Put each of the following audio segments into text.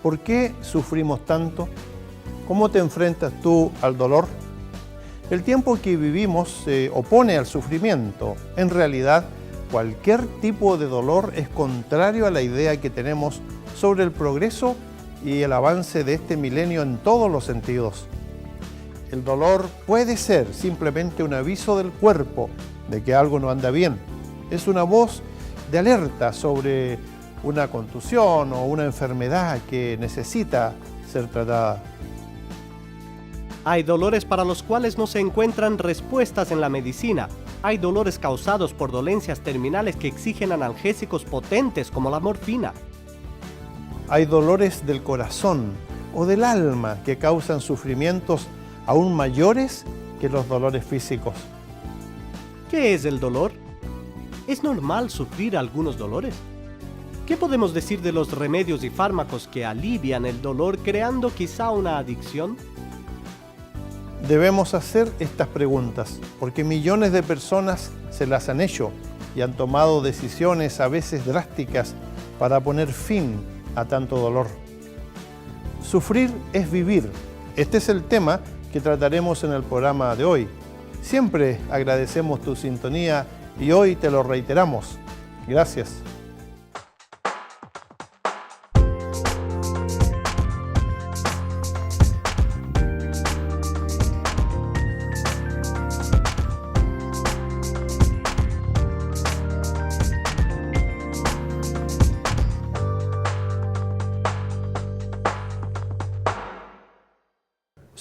¿Por qué sufrimos tanto? ¿Cómo te enfrentas tú al dolor? El tiempo que vivimos se opone al sufrimiento. En realidad, cualquier tipo de dolor es contrario a la idea que tenemos sobre el progreso y el avance de este milenio en todos los sentidos. El dolor puede ser simplemente un aviso del cuerpo de que algo no anda bien. Es una voz de alerta sobre una contusión o una enfermedad que necesita ser tratada. Hay dolores para los cuales no se encuentran respuestas en la medicina. Hay dolores causados por dolencias terminales que exigen analgésicos potentes como la morfina. Hay dolores del corazón o del alma que causan sufrimientos aún mayores que los dolores físicos. ¿Qué es el dolor? ¿Es normal sufrir algunos dolores? ¿Qué podemos decir de los remedios y fármacos que alivian el dolor creando quizá una adicción? Debemos hacer estas preguntas porque millones de personas se las han hecho y han tomado decisiones a veces drásticas para poner fin a tanto dolor. Sufrir es vivir. Este es el tema que trataremos en el programa de hoy. Siempre agradecemos tu sintonía y hoy te lo reiteramos. Gracias.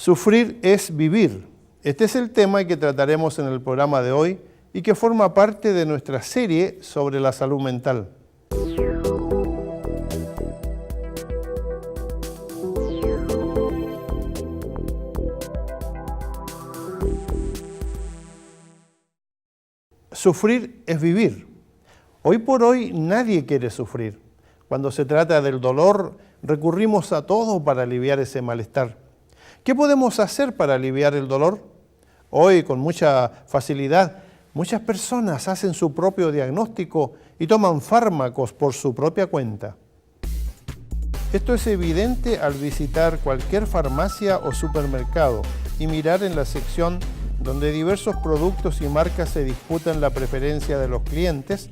Sufrir es vivir. Este es el tema que trataremos en el programa de hoy y que forma parte de nuestra serie sobre la salud mental. Sufrir es vivir. Hoy por hoy nadie quiere sufrir. Cuando se trata del dolor, recurrimos a todo para aliviar ese malestar. ¿Qué podemos hacer para aliviar el dolor? Hoy, con mucha facilidad, muchas personas hacen su propio diagnóstico y toman fármacos por su propia cuenta. Esto es evidente al visitar cualquier farmacia o supermercado y mirar en la sección donde diversos productos y marcas se disputan la preferencia de los clientes,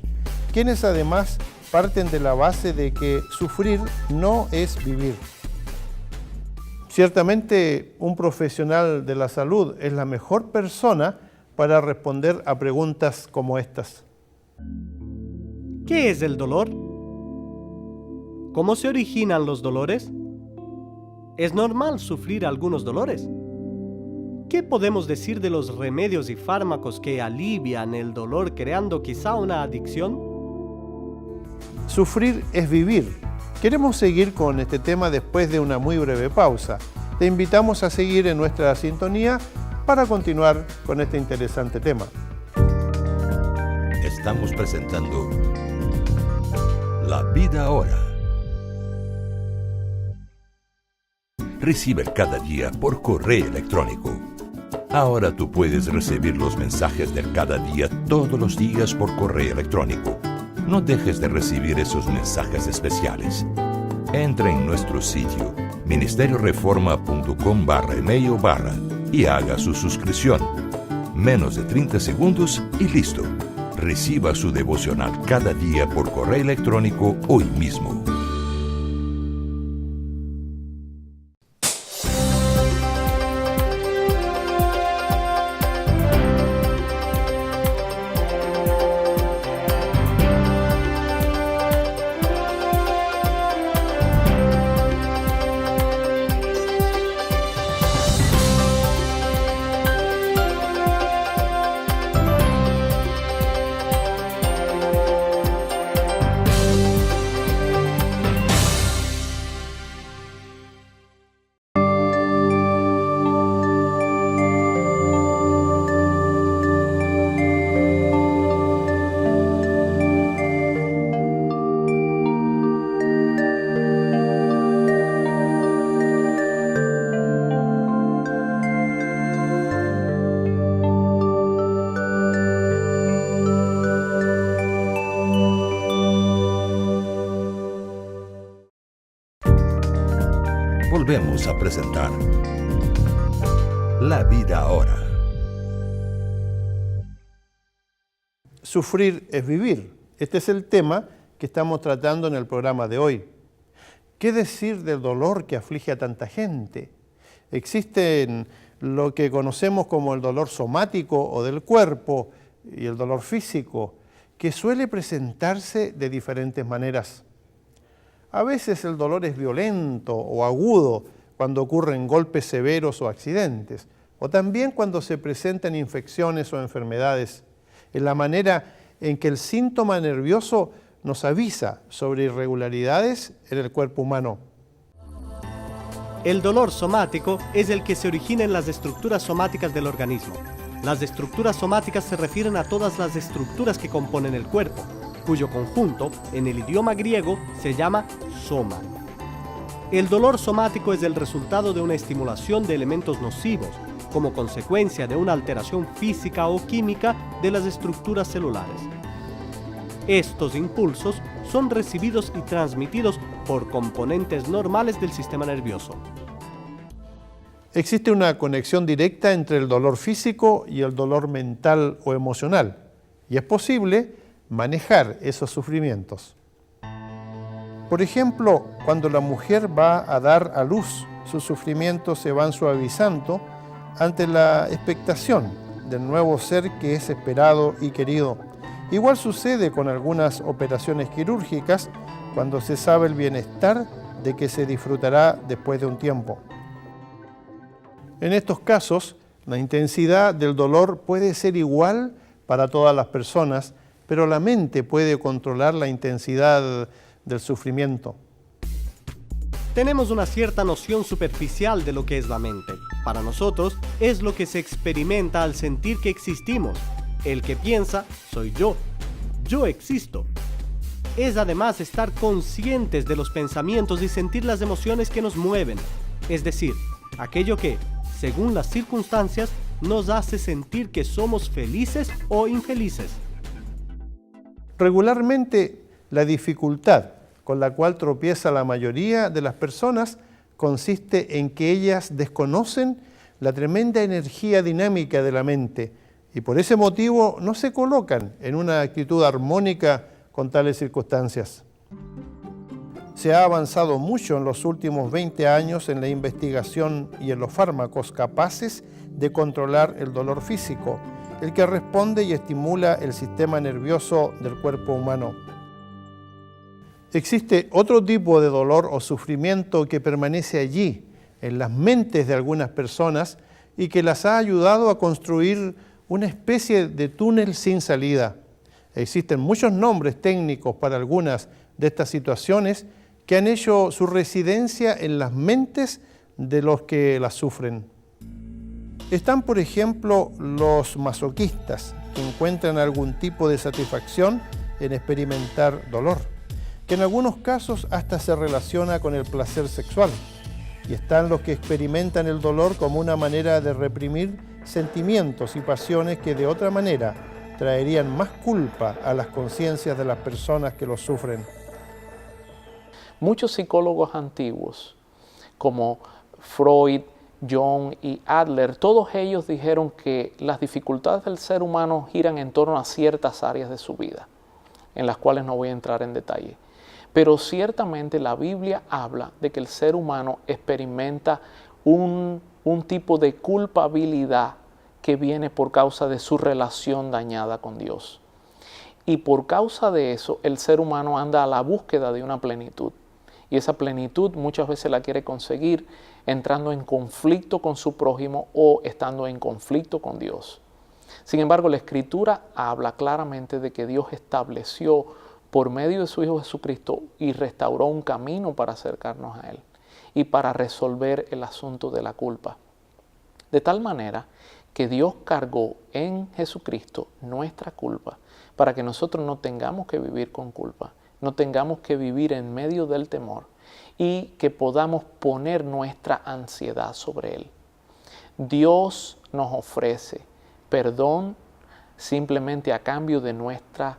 quienes además parten de la base de que sufrir no es vivir. Ciertamente, un profesional de la salud es la mejor persona para responder a preguntas como estas. ¿Qué es el dolor? ¿Cómo se originan los dolores? ¿Es normal sufrir algunos dolores? ¿Qué podemos decir de los remedios y fármacos que alivian el dolor creando quizá una adicción? Sufrir es vivir. Queremos seguir con este tema después de una muy breve pausa. Te invitamos a seguir en nuestra sintonía para continuar con este interesante tema. Estamos presentando La Vida Ahora. Recibe cada día por correo electrónico. Ahora tú puedes recibir los mensajes de cada día todos los días por correo electrónico. No dejes de recibir esos mensajes especiales. Entra en nuestro sitio ministerioreforma.com/email/ y haga su suscripción. Menos de 30 segundos y listo. Reciba su devocional cada día por correo electrónico hoy mismo. volvemos a presentar La Vida Ahora. Sufrir es vivir. Este es el tema que estamos tratando en el programa de hoy. ¿Qué decir del dolor que aflige a tanta gente? Existen lo que conocemos como el dolor somático o del cuerpo y el dolor físico, que suele presentarse de diferentes maneras. A veces el dolor es violento o agudo cuando ocurren golpes severos o accidentes, o también cuando se presentan infecciones o enfermedades, en la manera en que el síntoma nervioso nos avisa sobre irregularidades en el cuerpo humano. El dolor somático es el que se origina en las estructuras somáticas del organismo. Las estructuras somáticas se refieren a todas las estructuras que componen el cuerpo, cuyo conjunto, en el idioma griego, se llama soma. El dolor somático es el resultado de una estimulación de elementos nocivos, como consecuencia de una alteración física o química de las estructuras celulares. Estos impulsos son recibidos y transmitidos por componentes normales del sistema nervioso. Existe una conexión directa entre el dolor físico y el dolor mental o emocional, y es posible manejar esos sufrimientos. Por ejemplo, cuando la mujer va a dar a luz, sus sufrimientos se van suavizando ante la expectación del nuevo ser que es esperado y querido. Igual sucede con algunas operaciones quirúrgicas cuando se sabe el bienestar de que se disfrutará después de un tiempo. En estos casos, la intensidad del dolor puede ser igual para todas las personas, pero la mente puede controlar la intensidad del sufrimiento. Tenemos una cierta noción superficial de lo que es la mente. Para nosotros es lo que se experimenta al sentir que existimos. El que piensa, soy yo. Yo existo. Es además estar conscientes de los pensamientos y sentir las emociones que nos mueven. Es decir, aquello que, según las circunstancias, nos hace sentir que somos felices o infelices. Regularmente, la dificultad con la cual tropieza la mayoría de las personas consiste en que ellas desconocen la tremenda energía dinámica de la mente y por ese motivo no se colocan en una actitud armónica con tales circunstancias. Se ha avanzado mucho en los últimos 20 años en la investigación y en los fármacos capaces de controlar el dolor físico, el que responde y estimula el sistema nervioso del cuerpo humano. Existe otro tipo de dolor o sufrimiento que permanece allí, en las mentes de algunas personas, y que las ha ayudado a construir una especie de túnel sin salida. Existen muchos nombres técnicos para algunas de estas situaciones que han hecho su residencia en las mentes de los que las sufren. Están, por ejemplo, los masoquistas, que encuentran algún tipo de satisfacción en experimentar dolor, que en algunos casos hasta se relaciona con el placer sexual. Y están los que experimentan el dolor como una manera de reprimir sentimientos y pasiones que de otra manera traerían más culpa a las conciencias de las personas que los sufren. Muchos psicólogos antiguos, como Freud, Jung y Adler, todos ellos dijeron que las dificultades del ser humano giran en torno a ciertas áreas de su vida, en las cuales no voy a entrar en detalle. Pero ciertamente la Biblia habla de que el ser humano experimenta un tipo de culpabilidad que viene por causa de su relación dañada con Dios. Y por causa de eso, el ser humano anda a la búsqueda de una plenitud. Y esa plenitud muchas veces la quiere conseguir entrando en conflicto con su prójimo o estando en conflicto con Dios. Sin embargo, la Escritura habla claramente de que Dios estableció por medio de su Hijo Jesucristo y restauró un camino para acercarnos a Él y para resolver el asunto de la culpa. De tal manera que Dios cargó en Jesucristo nuestra culpa para que nosotros no tengamos que vivir con culpa, no tengamos que vivir en medio del temor y que podamos poner nuestra ansiedad sobre Él. Dios nos ofrece perdón simplemente a cambio de nuestra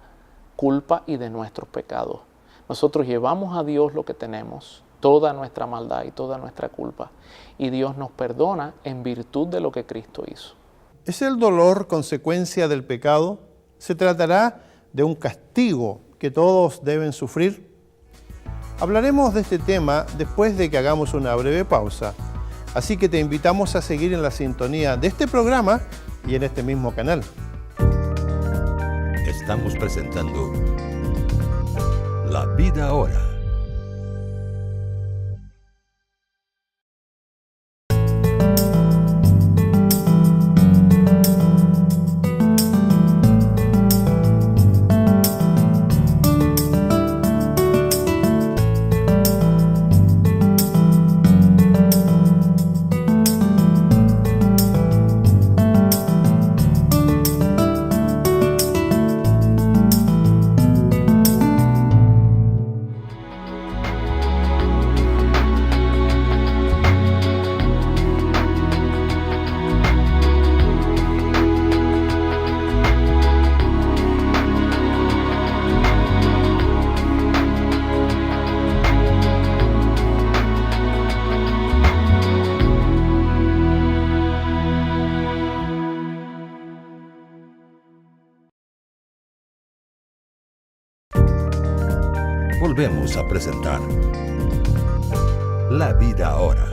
culpa y de nuestros pecados. Nosotros llevamos a Dios lo que tenemos toda nuestra maldad y toda nuestra culpa. Y Dios nos perdona en virtud de lo que Cristo hizo. ¿Es el dolor consecuencia del pecado? ¿Se tratará de un castigo que todos deben sufrir? Hablaremos de este tema después de que hagamos una breve pausa. Así que te invitamos a seguir en la sintonía de este programa y en este mismo canal. Estamos presentando La Vida Ahora. Volvemos a presentar La Vida Ahora.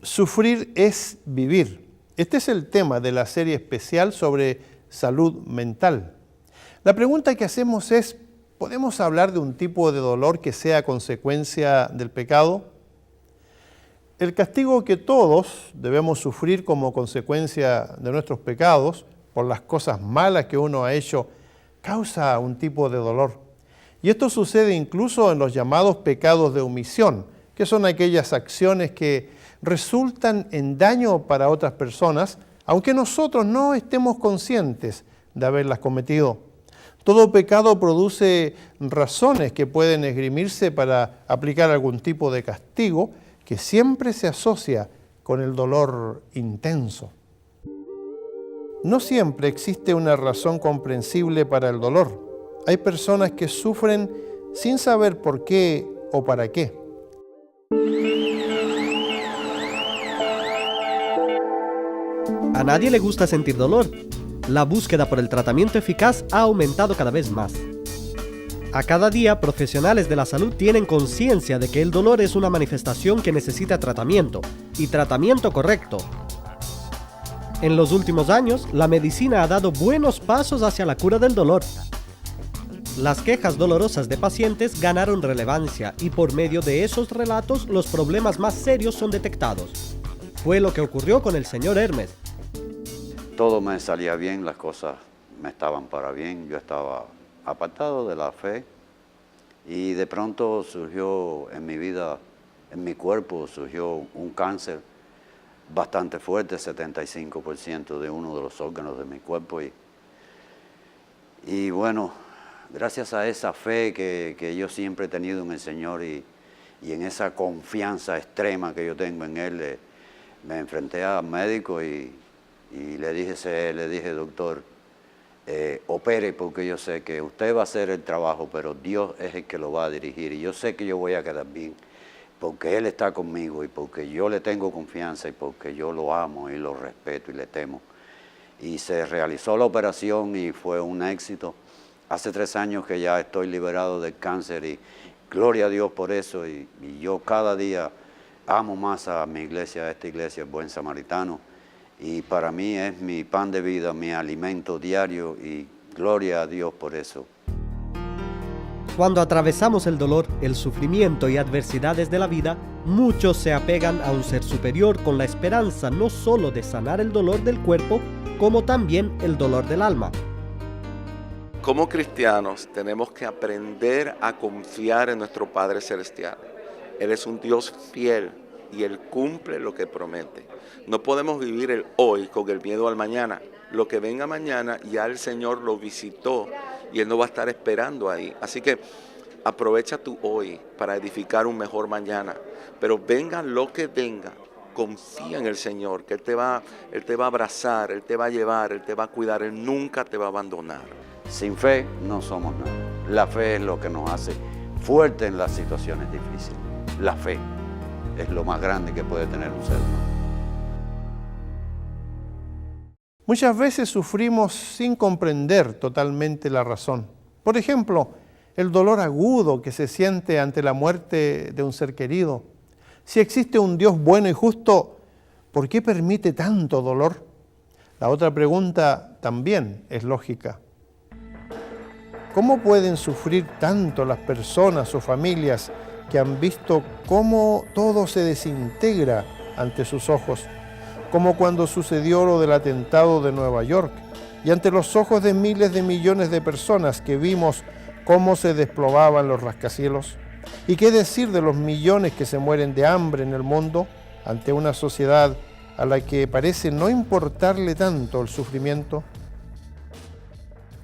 Sufrir es vivir. Este es el tema de la serie especial sobre salud mental. La pregunta que hacemos es, ¿podemos hablar de un tipo de dolor que sea consecuencia del pecado? El castigo que todos debemos sufrir como consecuencia de nuestros pecados, por las cosas malas que uno ha hecho, causa un tipo de dolor. Y esto sucede incluso en los llamados pecados de omisión, que son aquellas acciones que resultan en daño para otras personas, aunque nosotros no estemos conscientes de haberlas cometido. Todo pecado produce razones que pueden esgrimirse para aplicar algún tipo de castigo que siempre se asocia con el dolor intenso. No siempre existe una razón comprensible para el dolor. Hay personas que sufren sin saber por qué o para qué. A nadie le gusta sentir dolor. La búsqueda por el tratamiento eficaz ha aumentado cada vez más. A cada día, profesionales de la salud tienen conciencia de que el dolor es una manifestación que necesita tratamiento, y tratamiento correcto. En los últimos años, la medicina ha dado buenos pasos hacia la cura del dolor. Las quejas dolorosas de pacientes ganaron relevancia y por medio de esos relatos los problemas más serios son detectados. Fue lo que ocurrió con el señor Hermes. Todo me salía bien, las cosas me estaban para bien, yo estaba apartado de la fe y de pronto surgió en mi vida, en mi cuerpo, surgió un cáncer bastante fuerte, 75% de uno de los órganos de mi cuerpo y bueno, gracias a esa fe que yo siempre he tenido en el Señor y en esa confianza extrema que yo tengo en Él, me enfrenté al médico y le dije, doctor, opere porque yo sé que usted va a hacer el trabajo, pero Dios es el que lo va a dirigir y yo sé que yo voy a quedar bien porque Él está conmigo y porque yo le tengo confianza y porque yo lo amo y lo respeto y le temo. Y se realizó la operación y fue un éxito. Hace 3 años que ya estoy liberado del cáncer y gloria a Dios por eso y yo cada día amo más a mi iglesia, a esta iglesia, el Buen Samaritano. Y para mí es mi pan de vida, mi alimento diario y gloria a Dios por eso. Cuando atravesamos el dolor, el sufrimiento y adversidades de la vida, muchos se apegan a un ser superior con la esperanza no solo de sanar el dolor del cuerpo, como también el dolor del alma. Como cristianos tenemos que aprender a confiar en nuestro Padre Celestial. Él es un Dios fiel y Él cumple lo que promete. No podemos vivir el hoy con el miedo al mañana. Lo que venga mañana ya el Señor lo visitó y Él no va a estar esperando ahí. Así que aprovecha tu hoy para edificar un mejor mañana. Pero venga lo que venga, confía en el Señor, que Él te va a abrazar, Él te va a llevar, Él te va a cuidar, Él nunca te va a abandonar. Sin fe no somos nada. La fe es lo que nos hace fuerte en las situaciones difíciles. La fe es lo más grande que puede tener un ser humano. Muchas veces sufrimos sin comprender totalmente la razón. Por ejemplo, el dolor agudo que se siente ante la muerte de un ser querido. Si existe un Dios bueno y justo, ¿por qué permite tanto dolor? La otra pregunta también es lógica. ¿Cómo pueden sufrir tanto las personas o familias que han visto cómo todo se desintegra ante sus ojos? Como cuando sucedió lo del atentado de Nueva York, y ante los ojos de miles de millones de personas que vimos cómo se desplomaban los rascacielos. ¿Y qué decir de los millones que se mueren de hambre en el mundo ante una sociedad a la que parece no importarle tanto el sufrimiento?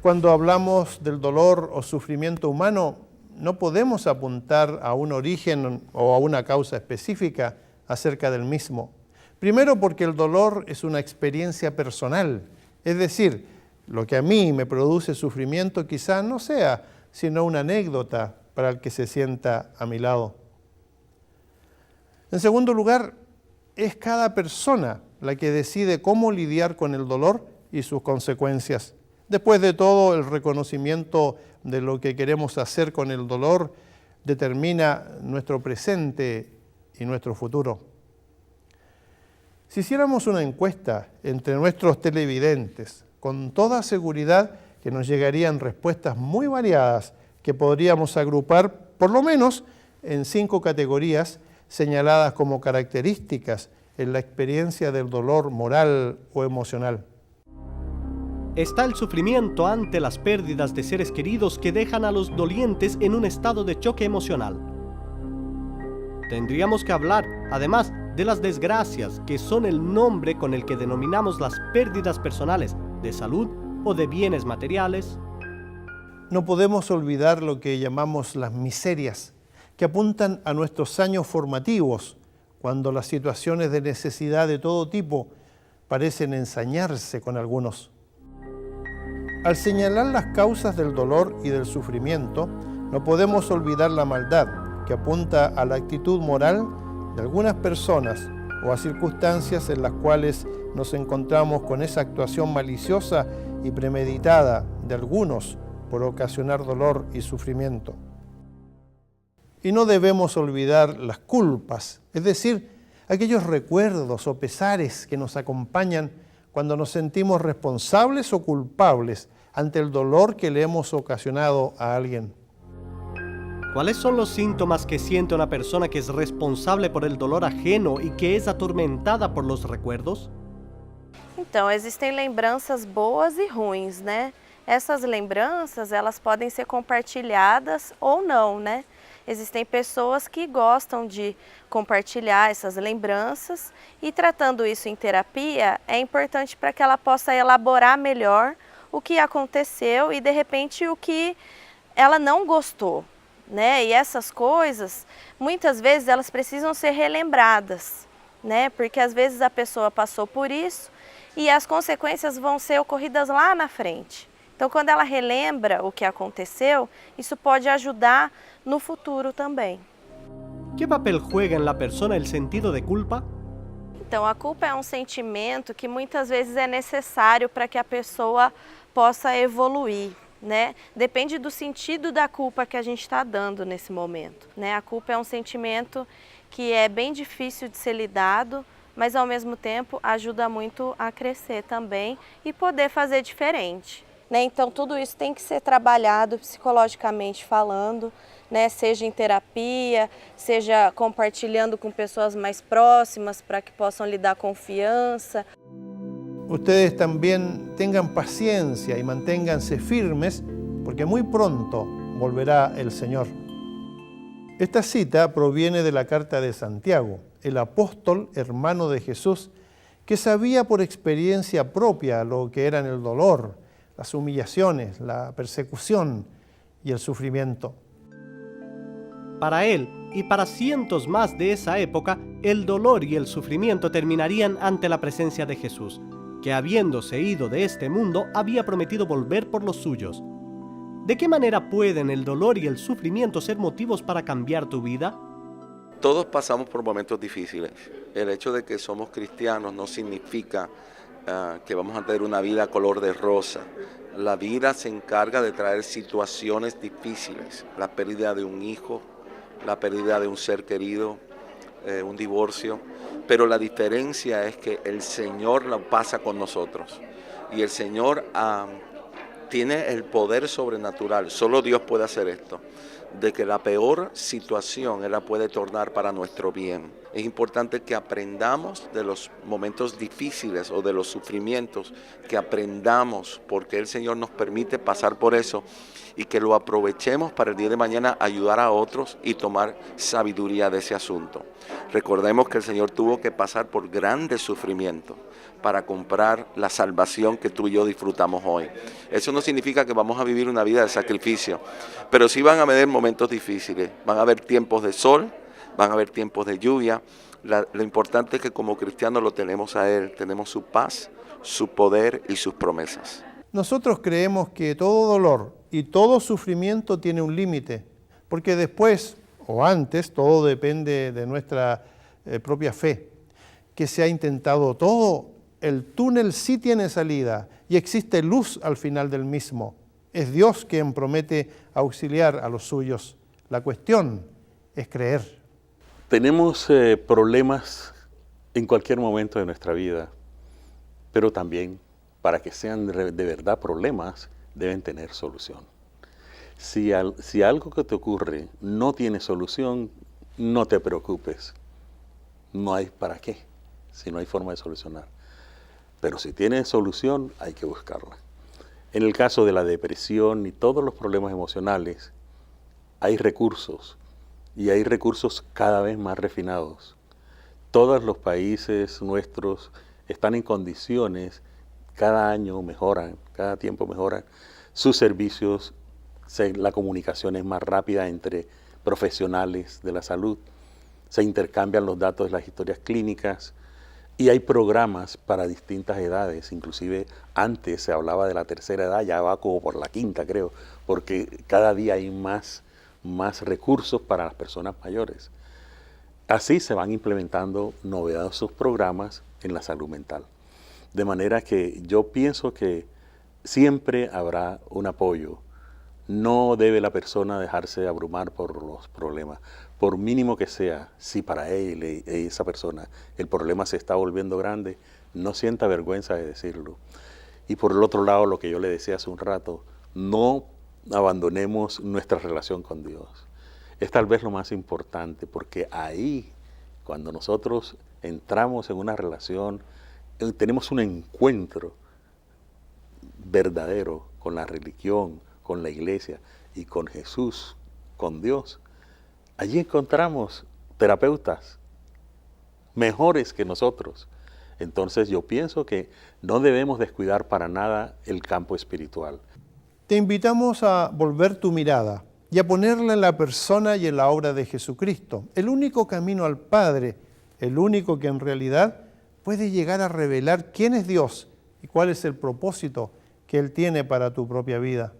Cuando hablamos del dolor o sufrimiento humano, no podemos apuntar a un origen o a una causa específica acerca del mismo. Primero, porque el dolor es una experiencia personal, es decir, lo que a mí me produce sufrimiento quizá no sea sino una anécdota para el que se sienta a mi lado. En segundo lugar, es cada persona la que decide cómo lidiar con el dolor y sus consecuencias. Después de todo, el reconocimiento de lo que queremos hacer con el dolor determina nuestro presente y nuestro futuro. Si hiciéramos una encuesta entre nuestros televidentes, con toda seguridad que nos llegarían respuestas muy variadas que podríamos agrupar por lo menos en 5 categorías señaladas como características en la experiencia del dolor moral o emocional. Está el sufrimiento ante las pérdidas de seres queridos que dejan a los dolientes en un estado de choque emocional. Tendríamos que hablar, además, de las desgracias, que son el nombre con el que denominamos las pérdidas personales de salud o de bienes materiales. No podemos olvidar lo que llamamos las miserias, que apuntan a nuestros años formativos, cuando las situaciones de necesidad de todo tipo parecen ensañarse con algunos. Al señalar las causas del dolor y del sufrimiento, no podemos olvidar la maldad, que apunta a la actitud moral de algunas personas o a circunstancias en las cuales nos encontramos con esa actuación maliciosa y premeditada de algunos por ocasionar dolor y sufrimiento. Y no debemos olvidar las culpas, es decir, aquellos recuerdos o pesares que nos acompañan cuando nos sentimos responsables o culpables ante el dolor que le hemos ocasionado a alguien. ¿Cuáles son los síntomas que siente una persona que es responsable por el dolor ajeno e que é atormentada por los recuerdos? Então, existem lembranças boas e ruins, né? Essas lembranças, elas podem ser compartilhadas ou não, né? Existem pessoas que gostam de compartilhar essas lembranças e tratando isso em terapia, é importante para que ela possa elaborar melhor o que aconteceu e de repente o que ela não gostou, né? E essas coisas, muitas vezes elas precisam ser relembradas, né? Porque às vezes a pessoa passou por isso e as consequências vão ser ocorridas lá na frente. Então, quando ela relembra o que aconteceu, isso pode ajudar no futuro também. ¿Qué papel juega en la persona el sentido de culpa? Então, a culpa é um sentimento que muitas vezes é necessário para que a pessoa possa evoluir, né? Depende do sentido da culpa que a gente está dando nesse momento, né? A culpa é um sentimento que é bem difícil de ser lidado, mas ao mesmo tempo ajuda muito a crescer também e poder fazer diferente, né? Então, tudo isso tem que ser trabalhado psicologicamente falando, né? Seja em terapia, seja compartilhando com pessoas mais próximas para que possam lhe dar confiança. Ustedes también tengan paciencia y manténganse firmes, porque muy pronto volverá el Señor. Esta cita proviene de la carta de Santiago, el apóstol hermano de Jesús, que sabía por experiencia propia lo que eran el dolor, las humillaciones, la persecución y el sufrimiento. Para él y para cientos más de esa época, el dolor y el sufrimiento terminarían ante la presencia de Jesús, que habiéndose ido de este mundo había prometido volver por los suyos. ¿De qué manera pueden el dolor y el sufrimiento ser motivos para cambiar tu vida? Todos pasamos por momentos difíciles. El hecho de que somos cristianos no significa que vamos a tener una vida color de rosa. La vida se encarga de traer situaciones difíciles, la pérdida de un hijo, la pérdida de un ser querido, un divorcio, pero la diferencia es que el Señor lo pasa con nosotros y el Señor tiene el poder sobrenatural, solo Dios puede hacer esto, de que la peor situación Él la puede tornar para nuestro bien. Es importante que aprendamos de los momentos difíciles o de los sufrimientos, que aprendamos porque el Señor nos permite pasar por eso y que lo aprovechemos para el día de mañana ayudar a otros y tomar sabiduría de ese asunto. Recordemos que el Señor tuvo que pasar por grandes sufrimientos para comprar la salvación que tú y yo disfrutamos hoy. Eso no significa que vamos a vivir una vida de sacrificio, pero sí van a haber momentos difíciles, van a haber tiempos de sol, van a haber tiempos de lluvia. Lo importante es que como cristianos lo tenemos a Él, tenemos su paz, su poder y sus promesas. Nosotros creemos que todo dolor y todo sufrimiento tiene un límite, porque después o antes todo depende de nuestra propia fe. Que se ha intentado todo, el túnel sí tiene salida y existe luz al final del mismo. Es Dios quien promete auxiliar a los suyos. La cuestión es creer. Tenemos problemas en cualquier momento de nuestra vida, pero también para que sean de verdad problemas, deben tener solución. Si algo que te ocurre no tiene solución, no te preocupes. No hay para qué, si no hay forma de solucionar. Pero si tiene solución, hay que buscarla. En el caso de la depresión y todos los problemas emocionales, hay recursos, y hay recursos cada vez más refinados. Todos los países nuestros están en condiciones, cada año mejoran, cada tiempo mejoran sus servicios, la comunicación es más rápida entre profesionales de la salud, se intercambian los datos de las historias clínicas y hay programas para distintas edades, inclusive antes se hablaba de la tercera edad, ya va como por la quinta creo, porque cada día hay más recursos para las personas mayores. Así se van implementando novedosos programas en la salud mental. De manera que yo pienso que siempre habrá un apoyo. No debe la persona dejarse abrumar por los problemas. Por mínimo que sea, si para él y esa persona el problema se está volviendo grande, no sienta vergüenza de decirlo. Y por el otro lado, lo que yo le decía hace un rato, no abandonemos nuestra relación con Dios. Es tal vez lo más importante, porque ahí, cuando nosotros entramos en una relación, tenemos un encuentro verdadero con la religión, con la iglesia y con Jesús, con Dios. Allí encontramos terapeutas mejores que nosotros. Entonces yo pienso que no debemos descuidar para nada el campo espiritual. Te invitamos a volver tu mirada y a ponerla en la persona y en la obra de Jesucristo, el único camino al Padre, el único que en realidad puede llegar a revelar quién es Dios y cuál es el propósito que Él tiene para tu propia vida.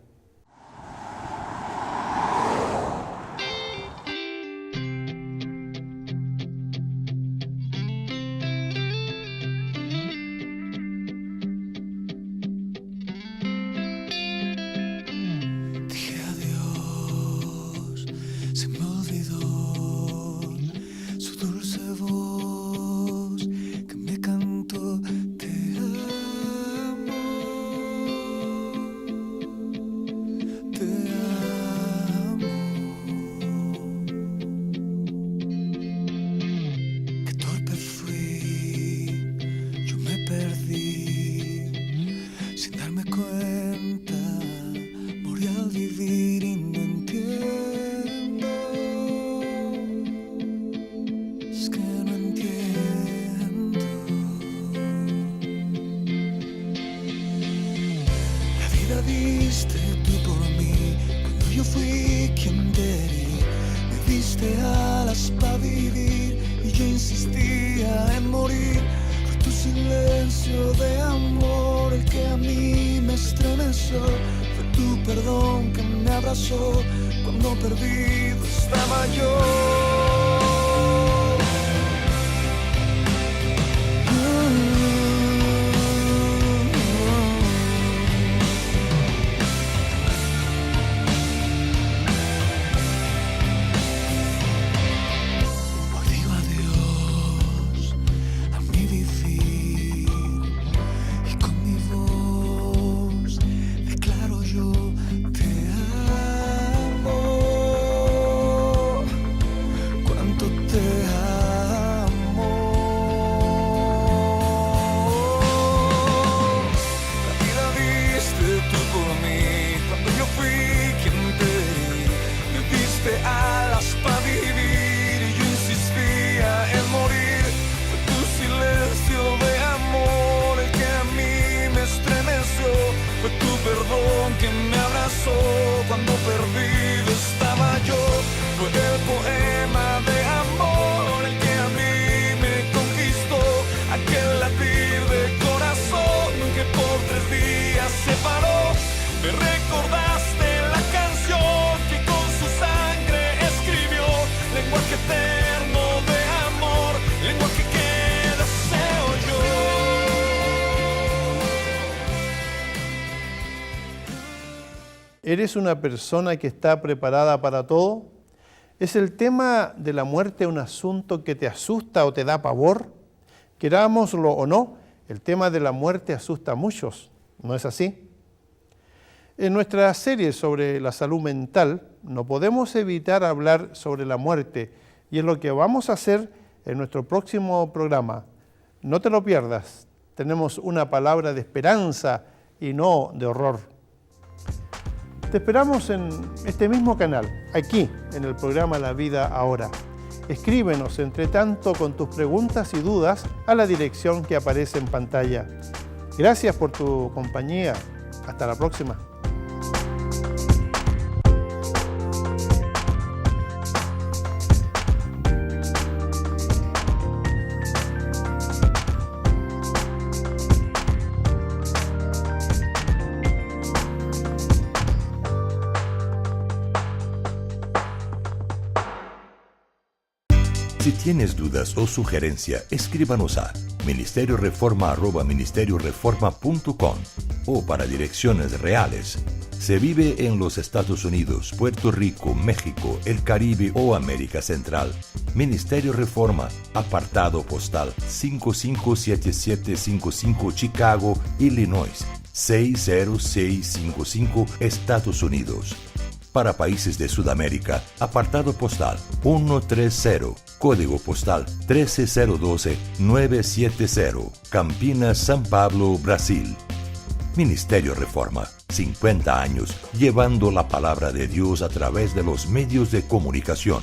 Diste tú por mí cuando yo fui quien te herí. Me diste alas para vivir y yo insistía en morir. Fue tu silencio de amor el que a mí me estremeció. Fue tu perdón que me abrazó cuando perdido estaba yo. Cuando perdido estaba yo, fue el poema de amor el que a mí me conquistó, aquel latir de corazón que por 3 días se paró. Me recordaste la canción que con su sangre escribió, lenguaje eterno de amor, lenguaje que deseo yo. ¿Eres una persona que está preparada para todo? ¿Es el tema de la muerte un asunto que te asusta o te da pavor? Querámoslo o no, el tema de la muerte asusta a muchos, ¿no es así? En nuestra serie sobre la salud mental no podemos evitar hablar sobre la muerte y es lo que vamos a hacer en nuestro próximo programa. No te lo pierdas, tenemos una palabra de esperanza y no de horror. Te esperamos en este mismo canal, aquí, en el programa La Vida Ahora. Escríbenos, entre tanto, con tus preguntas y dudas a la dirección que aparece en pantalla. Gracias por tu compañía. Hasta la próxima. Si tienes dudas o sugerencia, escríbanos a ministerioreforma@ministerioreforma.com o para direcciones reales. Se vive en los Estados Unidos, Puerto Rico, México, el Caribe o América Central. Ministerio Reforma, apartado postal 557755 Chicago, Illinois, 60655, Estados Unidos. Para países de Sudamérica, apartado postal 130, código postal 13012-970, Campinas, San Pablo, Brasil. Ministerio Reforma, 50 años llevando la palabra de Dios a través de los medios de comunicación.